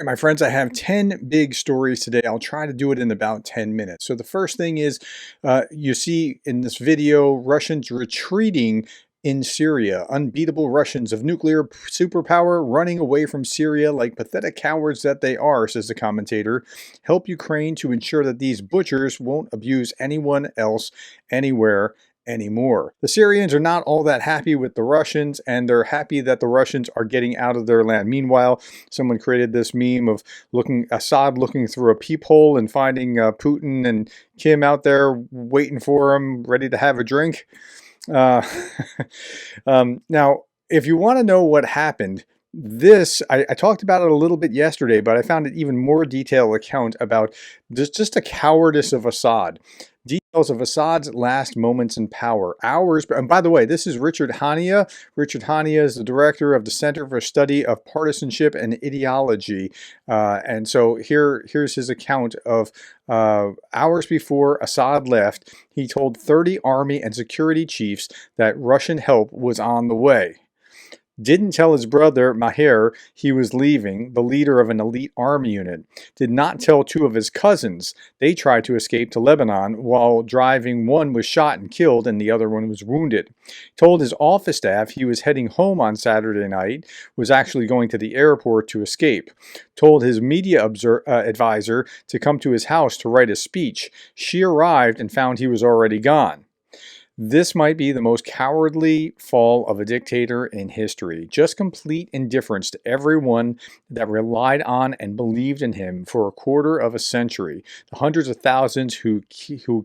My friends, I have 10 big stories today. I'll try to do it in about 10 minutes. So the first thing is you see in this video, Russians retreating in Syria. Unbeatable Russians of nuclear superpower running away from Syria like pathetic cowards that they are, says the commentator. Help Ukraine to ensure that these butchers won't abuse anyone else anywhere anymore. The Syrians are not all that happy with the Russians, and they're happy that the Russians are getting out of their land. Meanwhile, someone created this meme of Assad looking through a peephole and finding Putin and Kim out there waiting for him, ready to have a drink. Uh, now, if you want to know what happened, I talked about it a little bit yesterday, but I found an even more detailed account about just the cowardice of Assad. Details of Assad's last moments in power. Hours, and by the way, this is Richard Hania. Richard Hania is the director of the Center for Study of Partisanship and Ideology. And so here's his account of hours before Assad left. He told 30 army and security chiefs that Russian help was on the way. Didn't tell his brother, Maher, he was leaving, the leader of an elite army unit. Did not tell two of his cousins. They tried to escape to Lebanon while driving. One was shot and killed and the other one was wounded. Told his office staff he was heading home on Saturday night, was actually going to the airport to escape. Told his media advisor to come to his house to write a speech. She arrived and found he was already gone. This might be the most cowardly fall of a dictator in history. Just complete indifference to everyone that relied on and believed in him for a quarter of a century. The hundreds of thousands who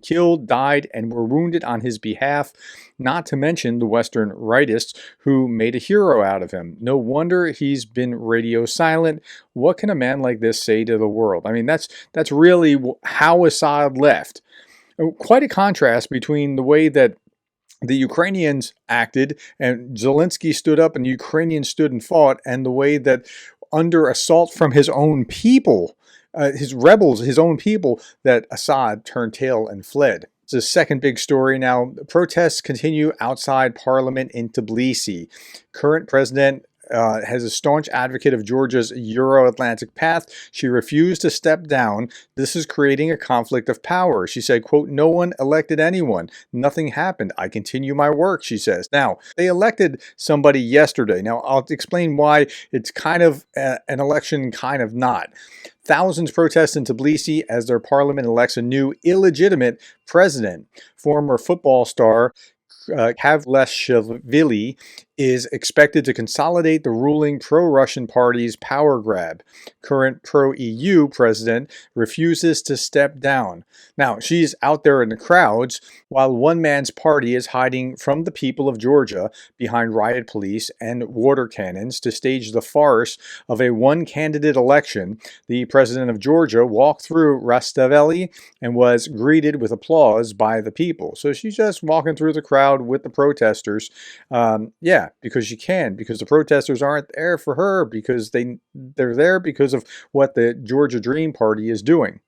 killed, died, and were wounded on his behalf, not to mention the Western rightists who made a hero out of him. No wonder he's been radio silent. What can a man like this say to the world? I mean, that's really how Assad left. Quite a contrast between the way that the Ukrainians acted and Zelensky stood up and the Ukrainians stood and fought, and the way that under assault from his own people, his rebels, his own people, that Assad turned tail and fled. It's the second big story now. Protests continue outside parliament in Tbilisi. Current president has a staunch advocate of Georgia's Euro-Atlantic path. She refused to step down. This is creating a conflict of power. She said, quote, "No one elected anyone. Nothing happened. I continue my work," she says. Now, they elected somebody yesterday. Now, I'll explain why it's kind of an election, kind of not. Thousands protest in Tbilisi as their parliament elects a new illegitimate president. Former football star Kavlashvili is expected to consolidate the ruling pro-Russian party's power grab. Current pro-EU president refuses to step down. Now, she's out there in the crowds while one man's party is hiding from the people of Georgia behind riot police and water cannons to stage the farce of a one-candidate election. The president of Georgia walked through Rustaveli and was greeted with applause by the people. So she's just walking through the crowd with the protesters. Because she can, because the protesters aren't there for her, because they're there because of what the Georgia Dream Party is doing.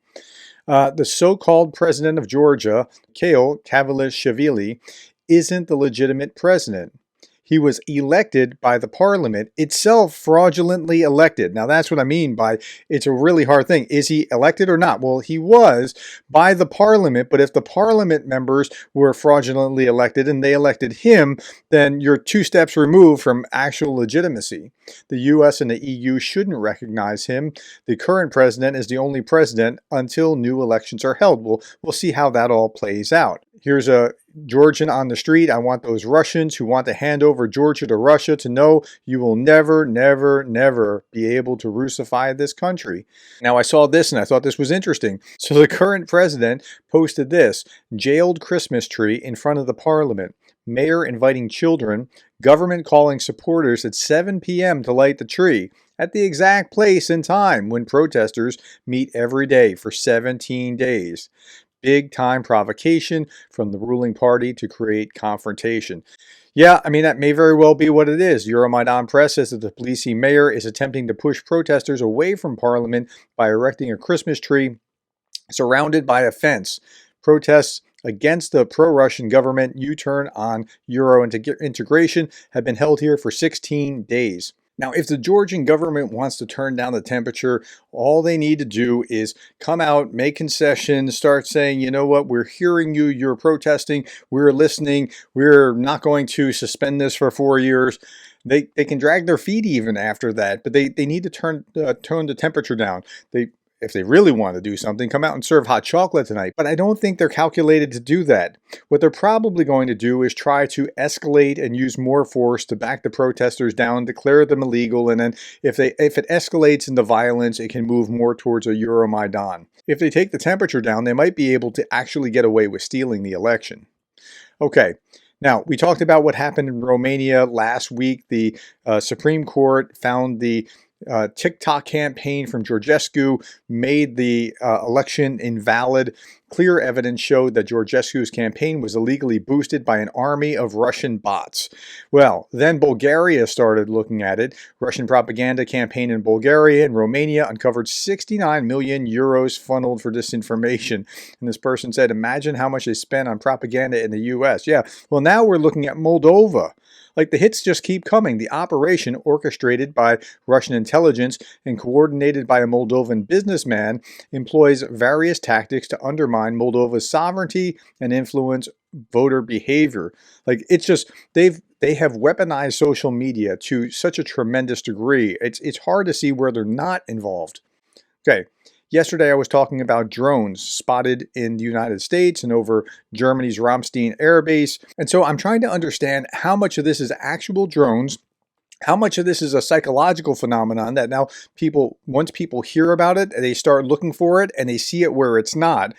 The so-called president of Georgia, Mikhail Kavlashvili, isn't the legitimate president. He was elected by the parliament itself, fraudulently elected. Now, that's what I mean by it's a really hard thing. Is he elected or not? Well, he was by the parliament, but if the parliament members were fraudulently elected and they elected him, then you're two steps removed from actual legitimacy. The US and the EU shouldn't recognize him. The current president is the only president until new elections are held. We'll see how that all plays out. Here's a Georgian on the street. I want those Russians who want to hand over Georgia to Russia to know you will never, never, never be able to Russify this country. Now, I saw this and I thought this was interesting. So the current president posted this: jailed Christmas tree in front of the parliament. Mayor inviting children. Government calling supporters at 7 p.m. to light the tree at the exact place and time when protesters meet every day for 17 days. Big time provocation from the ruling party to create confrontation. Yeah, I mean, that may very well be what it is. Euromaidan Press says that the Tbilisi mayor is attempting to push protesters away from parliament by erecting a Christmas tree surrounded by a fence. Protests against the pro-Russian government U-turn on Euro integration have been held here for 16 days. Now, if the Georgian government wants to turn down the temperature, all they need to do is come out, make concessions, start saying, you know what, we're hearing you, you're protesting, we're listening, we're not going to suspend this for 4 years. They can drag their feet even after that, but they need to tone the temperature down. If they really want to do something, come out and serve hot chocolate tonight. But I don't think they're calculated to do that. What they're probably going to do is try to escalate and use more force to back the protesters down, declare them illegal, and then if it escalates into violence, it can move more towards a Euromaidan. If they take the temperature down, they might be able to actually get away with stealing the election. Okay. Now, we talked about what happened in Romania last week. The Supreme Court found the TikTok campaign from Georgescue made the election invalid. Clear evidence showed that Georgescue's campaign was illegally boosted by an army of Russian bots. Well, then Bulgaria started looking at it. Russian propaganda campaign in Bulgaria and Romania uncovered 69 million euros funneled for disinformation. And this person said, imagine how much they spent on propaganda in the US. Yeah, well, now we're looking at Moldova. Like, the hits just keep coming. The operation, orchestrated by Russian intelligence and coordinated by a Moldovan businessman, employs various tactics to undermine Moldova's sovereignty and influence voter behavior. Like, it's just, they have weaponized social media to such a tremendous degree. It's hard to see where they're not involved. Okay. Yesterday, I was talking about drones spotted in the United States and over Germany's Ramstein air base. And so I'm trying to understand how much of this is actual drones, how much of this is a psychological phenomenon that now once people hear about it, they start looking for it and they see it where it's not.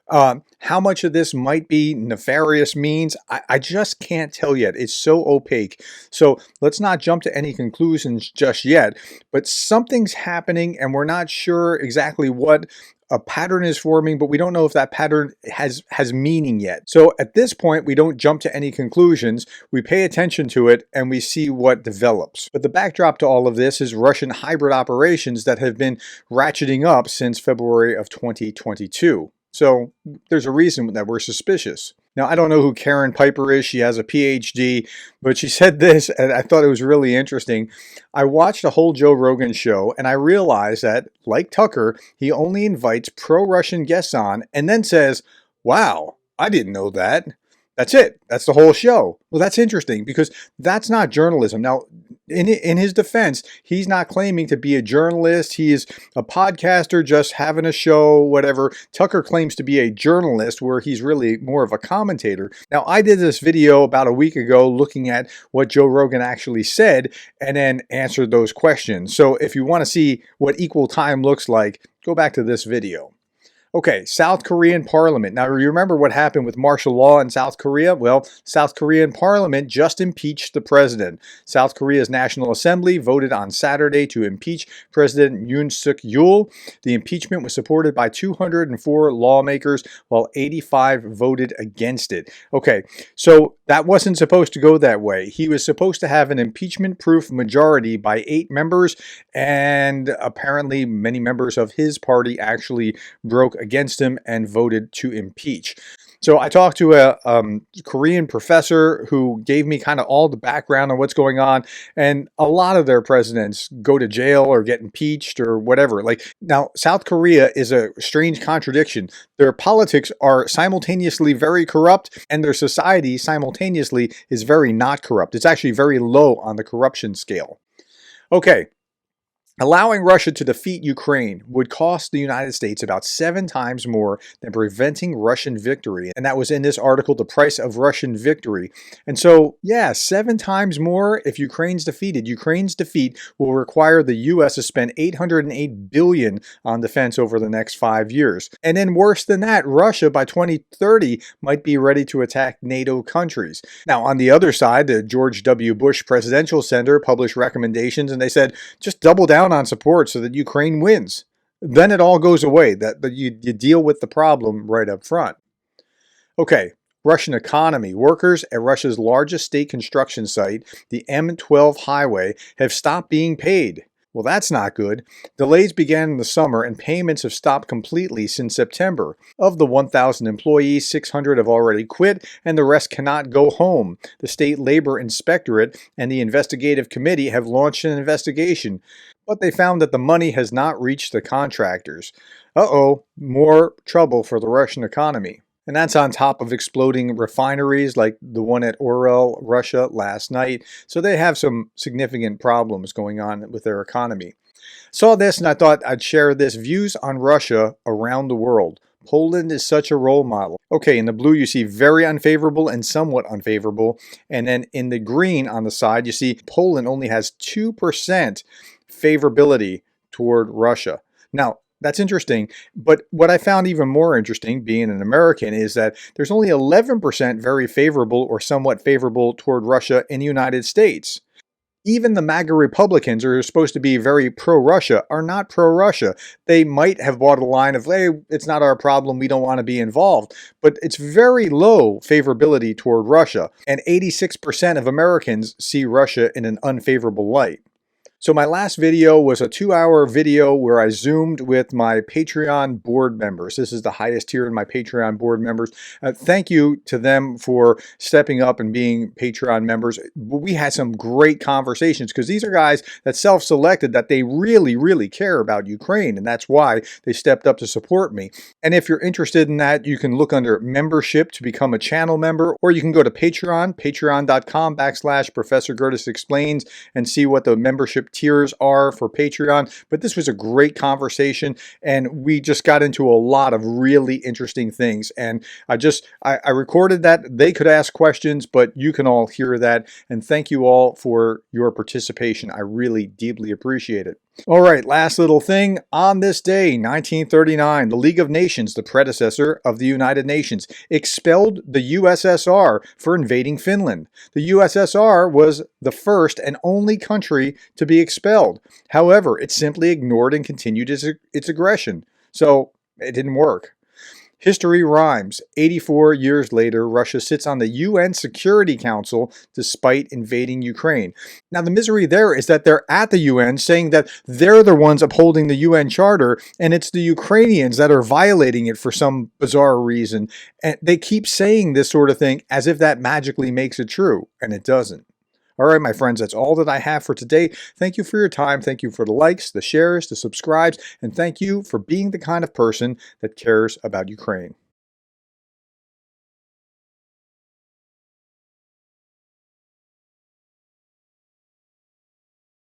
How much of this might be nefarious means, I just can't tell yet. It's so opaque. So let's not jump to any conclusions just yet, but something's happening and we're not sure exactly what. A pattern is forming, but we don't know if that pattern has meaning yet. So at this point, we don't jump to any conclusions. We pay attention to it and we see what develops. But the backdrop to all of this is Russian hybrid operations that have been ratcheting up since February of 2022. So there's a reason that we're suspicious. Now, I don't know who Karen Piper is. She has a PhD, but she said this, and I thought it was really interesting. I watched a whole Joe Rogan show, and I realized that, like Tucker, he only invites pro-Russian guests on and then says, wow, I didn't know that. That's it. That's the whole show. Well, that's interesting because that's not journalism. Now, in his defense, he's not claiming to be a journalist. He is a podcaster just having a show, whatever. Tucker claims to be a journalist where he's really more of a commentator. Now, I did this video about a week ago looking at what Joe Rogan actually said and then answered those questions. So if you want to see what equal time looks like, go back to this video. Okay, South Korean Parliament. Now, you remember what happened with martial law in South Korea? Well, South Korean Parliament just impeached the president. South Korea's National Assembly voted on Saturday to impeach President Yoon Suk Yeol. The impeachment was supported by 204 lawmakers, while 85 voted against it. Okay, so that wasn't supposed to go that way. He was supposed to have an impeachment-proof majority by 8 members, and apparently many members of his party actually broke against him and voted to impeach. So I talked to a Korean professor who gave me kind of all the background on what's going on, and a lot of their presidents go to jail or get impeached or whatever. Like, now, South Korea is a strange contradiction. Their politics are simultaneously very corrupt, and their society simultaneously is very not corrupt. It's actually very low on the corruption scale. Okay. Allowing Russia to defeat Ukraine would cost the United States about 7 times more than preventing Russian victory. And that was in this article, The Price of Russian Victory. And so, yeah, 7 times more if Ukraine's defeated. Ukraine's defeat will require the U.S. to spend $808 billion on defense over the next 5 years. And then worse than that, Russia by 2030 might be ready to attack NATO countries. Now, on the other side, the George W. Bush Presidential Center published recommendations, and they said, just double down on support so that Ukraine wins. Then it all goes away. That you deal with the problem right up front. Okay, Russian economy. Workers at Russia's largest state construction site, the M12 highway, have stopped being paid. Well, that's not good. Delays began in the summer and payments have stopped completely since September. Of the 1,000 employees, 600 have already quit and the rest cannot go home. The State Labor Inspectorate and the Investigative Committee have launched an investigation, but they found that the money has not reached the contractors. Uh-oh, more trouble for the Russian economy. And that's on top of exploding refineries like the one at Orel, Russia last night. So they have some significant problems going on with their economy. Saw this and I thought I'd share this views on Russia around the world. Poland is such a role model. Okay, in the blue you see very unfavorable and somewhat unfavorable. And then in the green on the side you see Poland only has 2% favorability toward Russia. Now, that's interesting, but what I found even more interesting, being an American, is that there's only 11% very favorable or somewhat favorable toward Russia in the United States. Even the MAGA Republicans, who are supposed to be very pro-Russia, are not pro-Russia. They might have bought a line of, hey, it's not our problem, we don't want to be involved. But it's very low favorability toward Russia, and 86% of Americans see Russia in an unfavorable light. So my last video was a 2-hour video where I Zoomed with my Patreon board members. This is the highest tier in my Patreon board members. Thank you to them for stepping up and being Patreon members. We had some great conversations because these are guys that self-selected that they really, really care about Ukraine, and that's why they stepped up to support me. And if you're interested in that, you can look under membership to become a channel member, or you can go to Patreon, patreon.com/Professor Gerdes Explains, and see what the membership tiers are for Patreon. But this was a great conversation and we just got into a lot of really interesting things, and I recorded that. They could ask questions, but you can all hear that, and thank you all for your participation. I really deeply appreciate it. All right, last little thing. On this day, 1939, the League of Nations, the predecessor of the United Nations, expelled the USSR for invading Finland. The USSR was the first and only country to be expelled. However, it simply ignored and continued its aggression. So it didn't work. History rhymes. 84 years later, Russia sits on the UN Security Council despite invading Ukraine. Now, the misery there is that they're at the UN saying that they're the ones upholding the UN Charter, and it's the Ukrainians that are violating it for some bizarre reason. And they keep saying this sort of thing as if that magically makes it true, and it doesn't. All right, my friends, that's all that I have for today. Thank you for your time. Thank you for the likes, the shares, the subscribes, and thank you for being the kind of person that cares about Ukraine.